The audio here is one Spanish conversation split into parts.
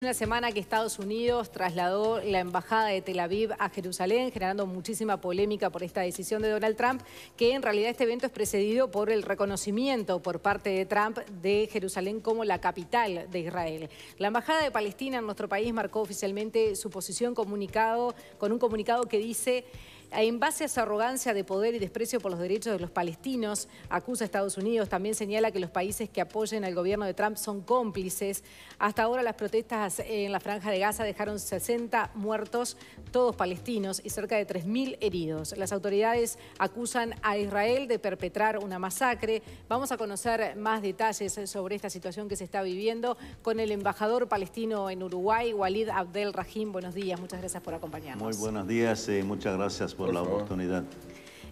Una semana que Estados Unidos trasladó la embajada de Tel Aviv a Jerusalén, generando muchísima polémica por esta decisión de Donald Trump, que en realidad este evento es precedido por el reconocimiento por parte de Trump de Jerusalén como la capital de Israel. La embajada de Palestina en nuestro país marcó oficialmente su posición con un comunicado que dice: en base a esa arrogancia de poder y desprecio por los derechos de los palestinos, acusa a Estados Unidos. También señala que los países que apoyen al gobierno de Trump son cómplices. Hasta ahora las protestas en la Franja de Gaza dejaron 60 muertos, todos palestinos, y cerca de 3.000 heridos. Las autoridades acusan a Israel de perpetrar una masacre. Vamos a conocer más detalles sobre esta situación que se está viviendo con el embajador palestino en Uruguay, Walid Abdel Rahim. Buenos días, muchas gracias por acompañarnos. Muy buenos días, muchas gracias por la oportunidad.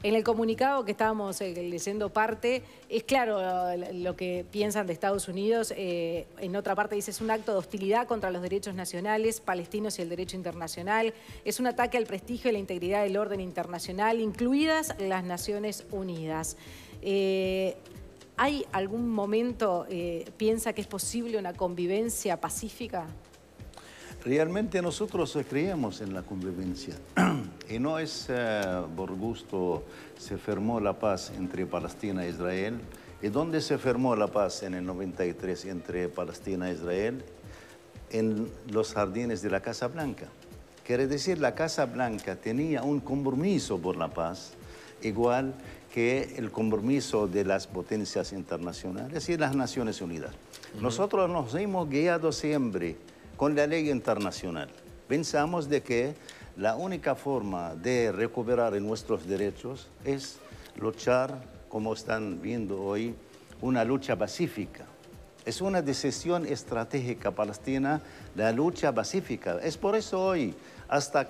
En el comunicado que estábamos leyendo parte, es claro lo que piensan de Estados Unidos. En otra parte dice: es un acto de hostilidad contra los derechos nacionales, palestinos y el derecho internacional. Es un ataque al prestigio y la integridad del orden internacional, incluidas las Naciones Unidas. ¿Hay algún momento, piensa que es posible una convivencia pacífica? Realmente nosotros creemos en la convivencia y no es por gusto se firmó la paz entre Palestina e Israel. ¿Y dónde se firmó la paz en el 93 entre Palestina e Israel? En los jardines de la Casa Blanca. Quiere decir, la Casa Blanca tenía un compromiso por la paz, igual que el compromiso de las potencias internacionales y las Naciones Unidas. Nosotros nos hemos guiado siempre con la ley internacional. Pensamos de que la única forma de recuperar nuestros derechos es luchar, como están viendo hoy, una lucha pacífica. Es una decisión estratégica palestina, la lucha pacífica. Es por eso hoy,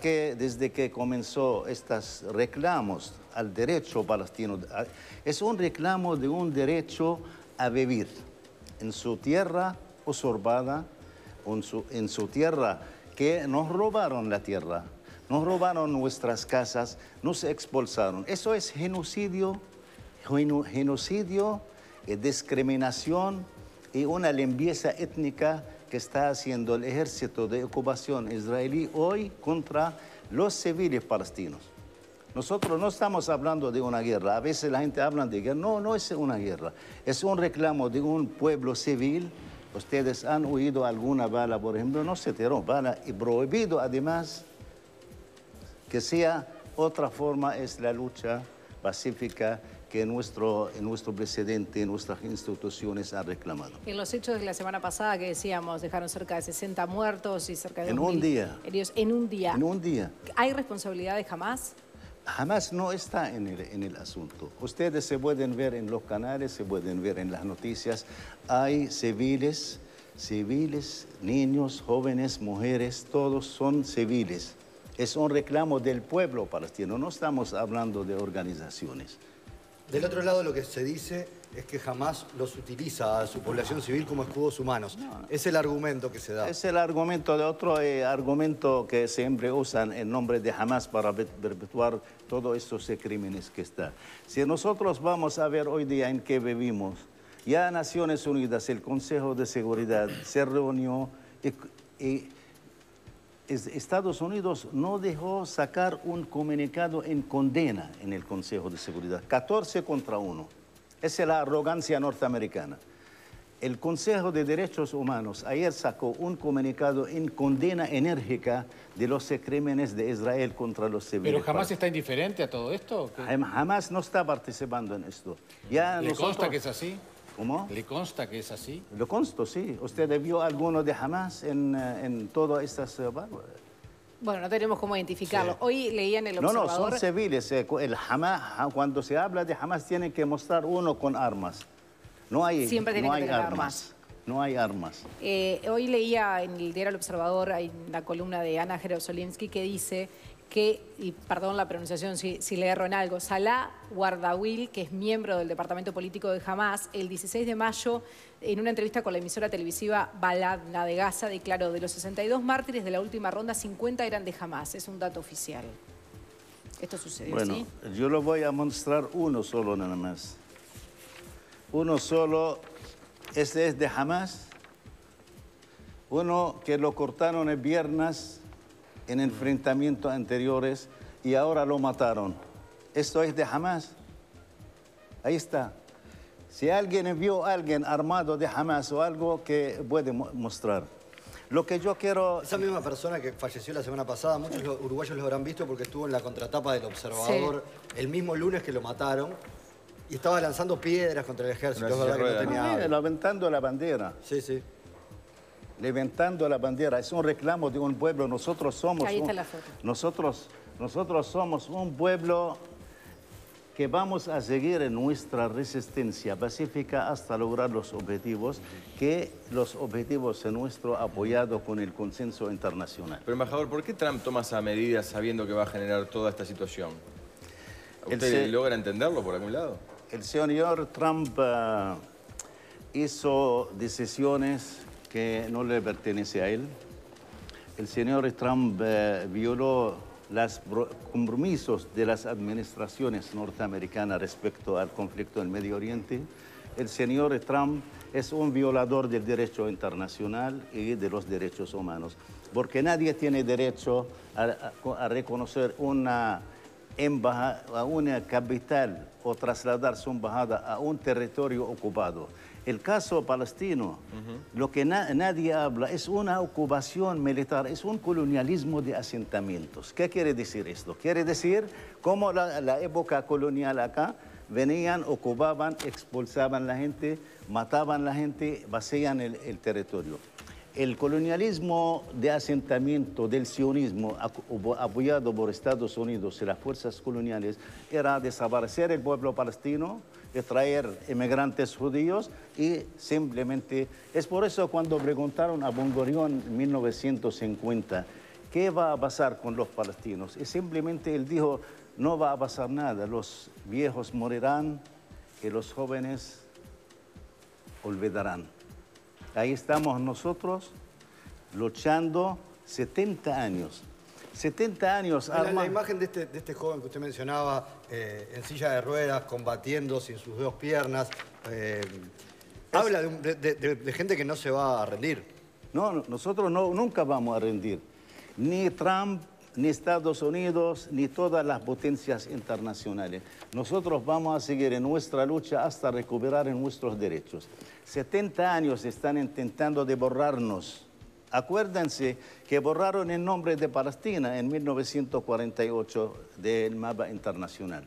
desde que comenzó estos reclamos al derecho palestino, es un reclamo de un derecho a vivir en su tierra usurpada, en su tierra, que nos robaron la tierra, nos robaron nuestras casas, nos expulsaron. Eso es genocidio, discriminación y una limpieza étnica que está haciendo el ejército de ocupación israelí hoy contra los civiles palestinos. Nosotros no estamos hablando de una guerra. A veces la gente habla de guerra. No, no es una guerra. Es un reclamo de un pueblo civil. Ustedes han oído alguna bala, por ejemplo, no se tiró bala, y prohibido además que sea otra forma, es la lucha pacífica que nuestro presidente y nuestras instituciones han reclamado. En los hechos de la semana pasada que decíamos, dejaron cerca de 60 muertos y cerca de 2.000 en un día. heridos. En un día. En un día. ¿Hay responsabilidad de Hamás? Jamás no está en el asunto. Ustedes se pueden ver en los canales, se pueden ver en las noticias. Hay civiles, niños, jóvenes, mujeres, todos son civiles. Es un reclamo del pueblo palestino, no estamos hablando de organizaciones. Del otro lado, lo que se dice es que Hamás los utiliza a su población civil como escudos humanos. Es el argumento que se da. Es el argumento de otro argumento que siempre usan en nombre de Hamás para perpetuar todos estos crímenes que están. Si nosotros vamos a ver hoy día en qué vivimos, ya Naciones Unidas, el Consejo de Seguridad, se reunió y Estados Unidos no dejó sacar un comunicado en condena en el Consejo de Seguridad, 14 contra 1. Esa es la arrogancia norteamericana. El Consejo de Derechos Humanos ayer sacó un comunicado en condena enérgica de los crímenes de Israel contra los civiles. ¿Pero Hamás está indiferente a todo esto? Jamás no está participando en esto. ¿Le consta que es así? ¿Cómo? ¿Le consta que es así? Lo consta, sí. ¿Usted vio alguno de Hamás en todas estas... Bueno, no tenemos cómo identificarlo. Sí. Hoy leía en el Observador... No, son civiles. Cuando se habla de Hamás tienen que mostrar uno con armas. Siempre tienen que tener armas. No hay armas. Hoy leía en el diario El Observador, hay una columna de Ana Jerosolimsky que dice que, y perdón la pronunciación si le erro en algo, Salah Wardawi, que es miembro del departamento político de Hamás, el 16 de mayo, en una entrevista con la emisora televisiva Baladna de Gaza, declaró: de los 62 mártires de la última ronda, 50 eran de Hamás. Es un dato oficial. Esto sucedió, bueno, ¿sí? Yo lo voy a mostrar uno solo nada más. Uno solo, este es de Hamás. Uno que lo cortaron el viernes en enfrentamientos anteriores y ahora lo mataron. Esto es de Hamas. Ahí está. Si alguien vio a alguien armado de Hamas o algo que puede mostrar. Lo que yo quiero... Esa misma persona que falleció la semana pasada, muchos uruguayos lo habrán visto porque estuvo en la contratapa del Observador el mismo lunes que lo mataron y estaba lanzando piedras contra el ejército. Es verdad que no tenía agua. Levantando la bandera. Sí, sí. Levantando la bandera. Es un reclamo de un pueblo. Nosotros somos... Ahí está la foto. Nosotros somos un pueblo que vamos a seguir en nuestra resistencia pacífica hasta lograr los objetivos, que los objetivos son nuestros apoyados con el consenso internacional. Pero, embajador, ¿por qué Trump toma esa medida sabiendo que va a generar toda esta situación? ¿Usted logra entenderlo por algún lado? El señor Trump hizo decisiones que no le pertenecen a él. El señor Trump violó los compromisos de las administraciones norteamericanas respecto al conflicto en Medio Oriente. El señor Trump es un violador del derecho internacional y de los derechos humanos, porque nadie tiene derecho a reconocer una embajada, a una capital o trasladar su embajada a un territorio ocupado. El caso palestino, lo que nadie habla es una ocupación militar, es un colonialismo de asentamientos. ¿Qué quiere decir esto? Quiere decir cómo la época colonial acá venían, ocupaban, expulsaban a la gente, mataban a la gente, vacían el territorio. El colonialismo de asentamiento del sionismo apoyado por Estados Unidos y las fuerzas coloniales era desaparecer el pueblo palestino, de traer inmigrantes judíos y simplemente... Es por eso cuando preguntaron a Ben Gurión en 1950 qué va a pasar con los palestinos, y simplemente él dijo, no va a pasar nada, los viejos morirán y los jóvenes olvidarán. Ahí estamos nosotros luchando 70 años. 70 años. La imagen de este joven que usted mencionaba, en silla de ruedas, combatiendo sin sus dos piernas, habla de gente que no se va a rendir. No, nosotros nunca vamos a rendir. Ni Trump, ni Estados Unidos, ni todas las potencias internacionales. Nosotros vamos a seguir en nuestra lucha hasta recuperar nuestros derechos. 70 años están intentando de borrarnos. Acuérdense que borraron el nombre de Palestina en 1948 del mapa internacional.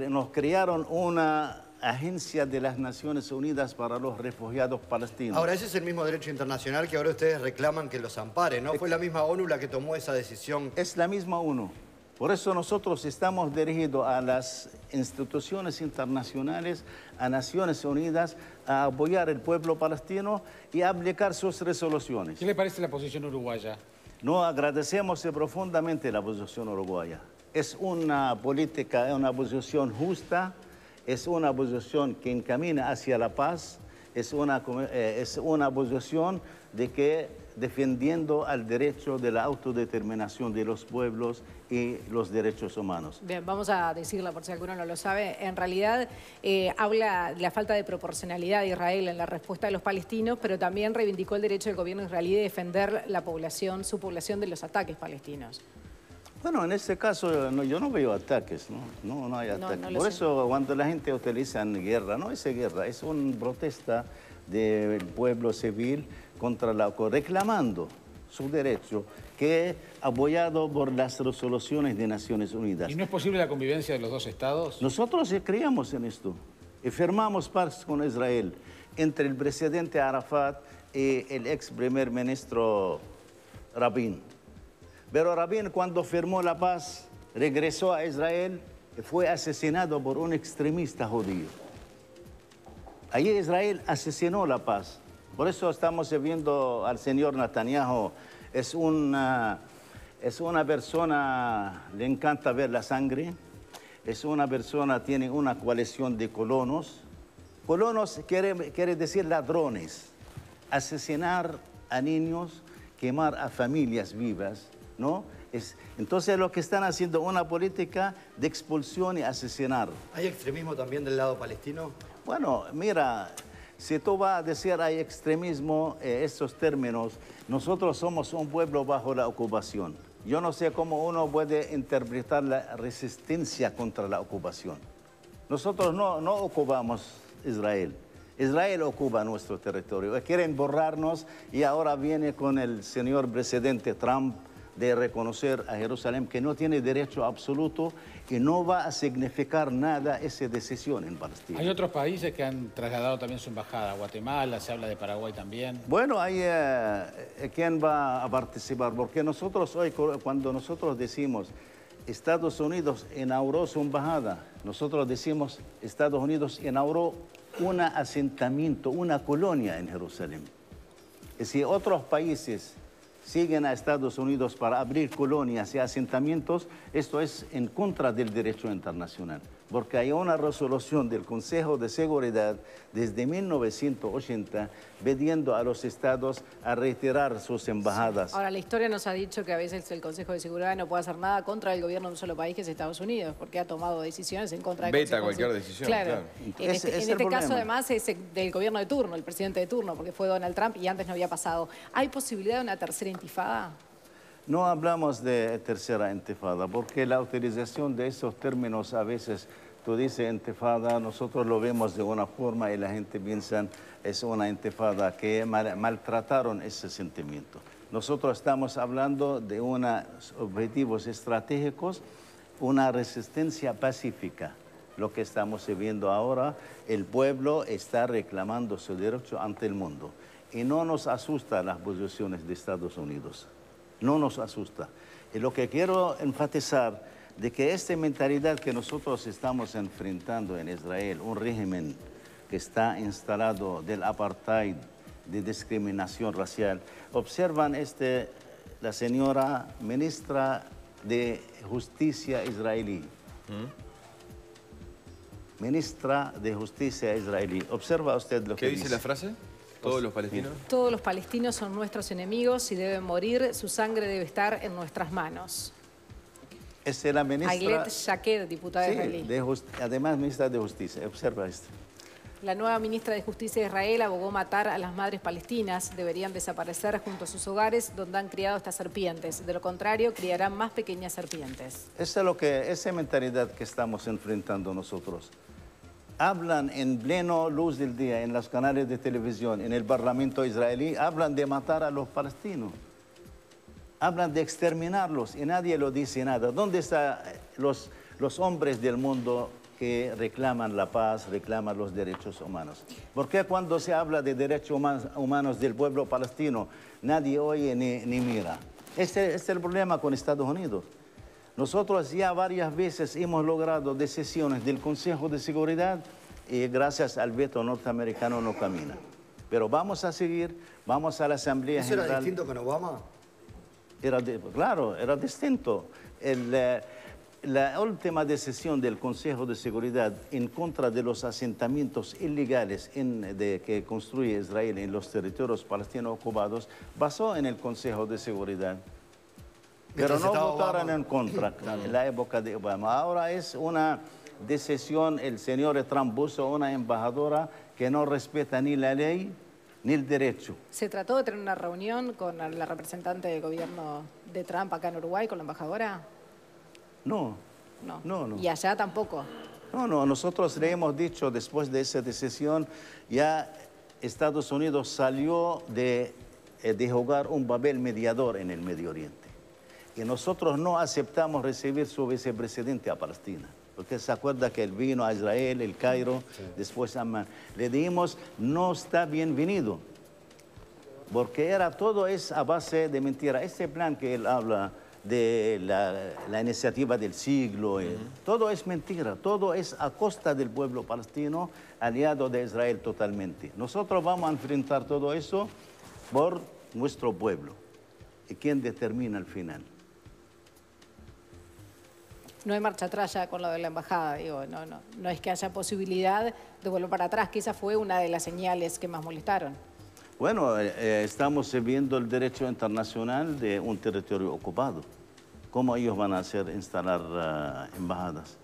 Nos crearon una agencia de las Naciones Unidas para los refugiados palestinos. Ahora, ese es el mismo derecho internacional que ahora ustedes reclaman que los ampare, ¿no? Fue la misma ONU la que tomó esa decisión. Es la misma ONU. Por eso nosotros estamos dirigidos a las instituciones internacionales, a Naciones Unidas, a apoyar al pueblo palestino y a aplicar sus resoluciones. ¿Qué le parece la posición uruguaya? No, agradecemos profundamente la posición uruguaya. Es una política, es una posición justa, es una posición que encamina hacia la paz, es una posición de que defendiendo al derecho de la autodeterminación de los pueblos y los derechos humanos. Bien, vamos a decirla por si alguno no lo sabe. En realidad habla de la falta de proporcionalidad de Israel en la respuesta de los palestinos, pero también reivindicó el derecho del gobierno israelí de defender la población, su población de los ataques palestinos. Bueno, en este caso yo no veo ataques, no hay ataques. Por eso cuando la gente utiliza guerra, no es guerra, es una protesta del pueblo civil contra reclamando su derecho, que apoyado por las resoluciones de Naciones Unidas. ¿Y no es posible la convivencia de los dos estados? Nosotros creemos en esto y firmamos paz con Israel entre el presidente Arafat y el ex primer ministro Rabin. Pero Rabin, cuando firmó la paz, regresó a Israel y fue asesinado por un extremista judío. Allí Israel asesinó la paz. Por eso estamos viendo al señor Netanyahu. Es una persona, le encanta ver la sangre. Es una persona, tiene una coalición de colonos. Colonos quiere decir ladrones. Asesinar a niños, quemar a familias vivas, ¿no? Entonces lo que están haciendo es una política de expulsión y asesinar. ¿Hay extremismo también del lado palestino? Bueno, mira, Si tú vas a decir hay extremismo, estos términos, nosotros somos un pueblo bajo la ocupación. Yo no sé cómo uno puede interpretar la resistencia contra la ocupación. Nosotros no ocupamos Israel. Israel ocupa nuestro territorio. Quieren borrarnos y ahora viene con el señor presidente Trump de reconocer a Jerusalén que no tiene derecho absoluto y no va a significar nada esa decisión en Palestina. Hay otros países que han trasladado también su embajada. Guatemala, se habla de Paraguay también. Bueno, hay quién va a participar, porque nosotros hoy, cuando nosotros decimos Estados Unidos inauguró su embajada, nosotros decimos Estados Unidos inauguró un asentamiento, una colonia en Jerusalén. Y si otros países siguen a Estados Unidos para abrir colonias y asentamientos, esto es en contra del derecho internacional, porque hay una resolución del Consejo de Seguridad desde 1980 pidiendo a los estados a retirar sus embajadas. Sí. Ahora, la historia nos ha dicho que a veces el Consejo de Seguridad no puede hacer nada contra el gobierno de un solo país, que es Estados Unidos, porque ha tomado decisiones en contra del Veta cualquier decisión. Claro. En este caso, además, es del gobierno de turno, el presidente de turno, porque fue Donald Trump y antes no había pasado. ¿Hay posibilidad de una tercera intifada? No hablamos de tercera intifada, porque la utilización de esos términos a veces, tú dices intifada, nosotros lo vemos de una forma y la gente piensa es una intifada, que maltrataron ese sentimiento. Nosotros estamos hablando de unos objetivos estratégicos, una resistencia pacífica. Lo que estamos viendo ahora, el pueblo está reclamando su derecho ante el mundo. Y no nos asusta las posiciones de Estados Unidos. No nos asusta. Y lo que quiero enfatizar de que esta mentalidad que nosotros estamos enfrentando en Israel, un régimen que está instalado del apartheid, de discriminación racial, observan la señora ministra de Justicia israelí. Ministra de Justicia israelí. Observa usted lo que dice. ¿Qué dice la frase? ¿Todos los palestinos? Todos los palestinos son nuestros enemigos y deben morir. Su sangre debe estar en nuestras manos. Es la ministra... Ayelet Shaked, diputada israelí. Además, ministra de Justicia. Observa esto. La nueva ministra de Justicia de Israel abogó matar a las madres palestinas. Deberían desaparecer junto a sus hogares donde han criado estas serpientes. De lo contrario, criarán más pequeñas serpientes. Esa mentalidad que estamos enfrentando nosotros. Hablan en pleno luz del día, en los canales de televisión, en el Parlamento israelí, hablan de matar a los palestinos. Hablan de exterminarlos y nadie lo dice nada. ¿Dónde están los hombres del mundo que reclaman la paz, reclaman los derechos humanos? ¿Por qué cuando se habla de derechos humanos del pueblo palestino, nadie oye ni mira? Este es el problema con Estados Unidos. Nosotros ya varias veces hemos logrado decisiones del Consejo de Seguridad y gracias al veto norteamericano no camina. Pero vamos a seguir, vamos a la Asamblea General. ¿Eso era distinto con Obama? Claro, era distinto. La última decisión del Consejo de Seguridad en contra de los asentamientos ilegales que construye Israel en los territorios palestinos ocupados basó en el Consejo de Seguridad. Pero no votaron en contra en la época de Obama. Ahora es una decisión, el señor Trump puso una embajadora que no respeta ni la ley ni el derecho. ¿Se trató de tener una reunión con la representante del gobierno de Trump acá en Uruguay, con la embajadora? No. ¿Y allá tampoco? No, nosotros le hemos dicho después de esa decisión, ya Estados Unidos salió de jugar un papel mediador en el Medio Oriente. Y nosotros no aceptamos recibir su vicepresidente a Palestina. Usted se acuerda que él vino a Israel, el Cairo, después a Amán. Le dijimos, no está bienvenido, porque todo es a base de mentira. Este plan que él habla de la iniciativa del siglo, todo es mentira, todo es a costa del pueblo palestino, aliado de Israel totalmente. Nosotros vamos a enfrentar todo eso por nuestro pueblo. ¿Y quién determina al final? No hay marcha atrás ya con lo de la embajada, digo, no es que haya posibilidad de volver para atrás, que esa fue una de las señales que más molestaron. Bueno, estamos viendo el derecho internacional de un territorio ocupado. ¿Cómo ellos van a hacer instalar embajadas?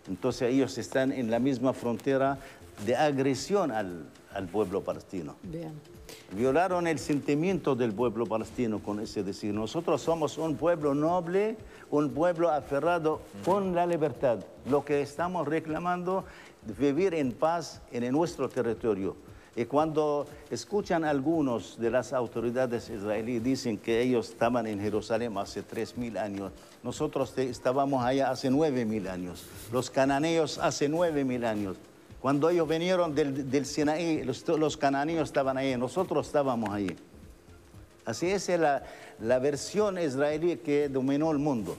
Entonces ellos están en la misma frontera de agresión al pueblo palestino. Bien. Violaron el sentimiento del pueblo palestino con ese decir. Nosotros somos un pueblo noble, un pueblo aferrado con la libertad. Lo que estamos reclamando es vivir en paz en nuestro territorio. Y cuando escuchan algunos de las autoridades israelíes dicen que ellos estaban en Jerusalén hace 3.000 años, nosotros estábamos allá hace 9.000 años, los cananeos hace 9.000 años. Cuando ellos vinieron del Sinaí, los cananeos estaban ahí, nosotros estábamos ahí. Así es la versión israelí que dominó el mundo.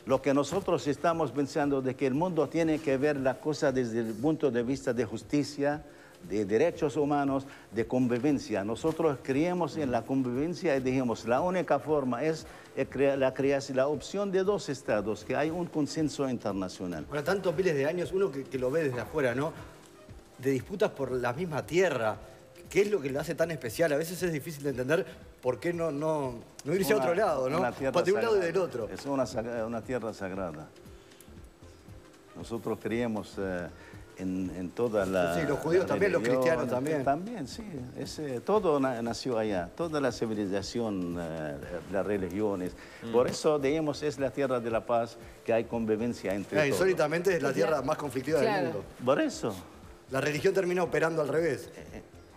Lo que nosotros estamos pensando de que el mundo tiene que ver la cosa desde el punto de vista de justicia, de derechos humanos, de convivencia. Nosotros creemos en la convivencia y dijimos, la única forma es la opción de 2 estados, que hay un consenso internacional. Bueno, tantos miles de años, uno que lo ve desde afuera, ¿no? De disputas por la misma tierra. ¿Qué es lo que lo hace tan especial? A veces es difícil de entender por qué no irse a otro lado, ¿no? De un lado y del otro. Es una tierra sagrada. Nosotros creemos en toda la... Sí, los judíos también, los cristianos también. También, sí. Todo nació allá, toda la civilización, las religiones. Por eso, digamos, es la tierra de la paz, que hay convivencia entre todos. Históricamente es la tierra más conflictiva del mundo. Por eso. La religión termina operando al revés.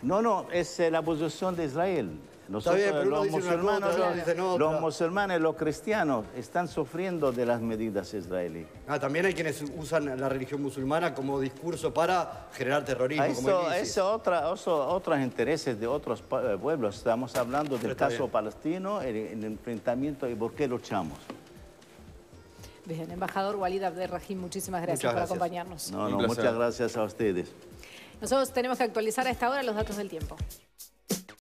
No, es la posición de Israel. Nosotros, bien, pero los musulmanes, los cristianos, están sufriendo de las medidas israelíes. También hay quienes usan la religión musulmana como discurso para generar terrorismo. Es otros intereses de otros pueblos. Estamos hablando del caso palestino, el enfrentamiento y por qué luchamos. Bien, embajador Walid Abderrahim, muchísimas gracias por acompañarnos. Muchas gracias a ustedes. Nosotros tenemos que actualizar a esta hora los datos del tiempo.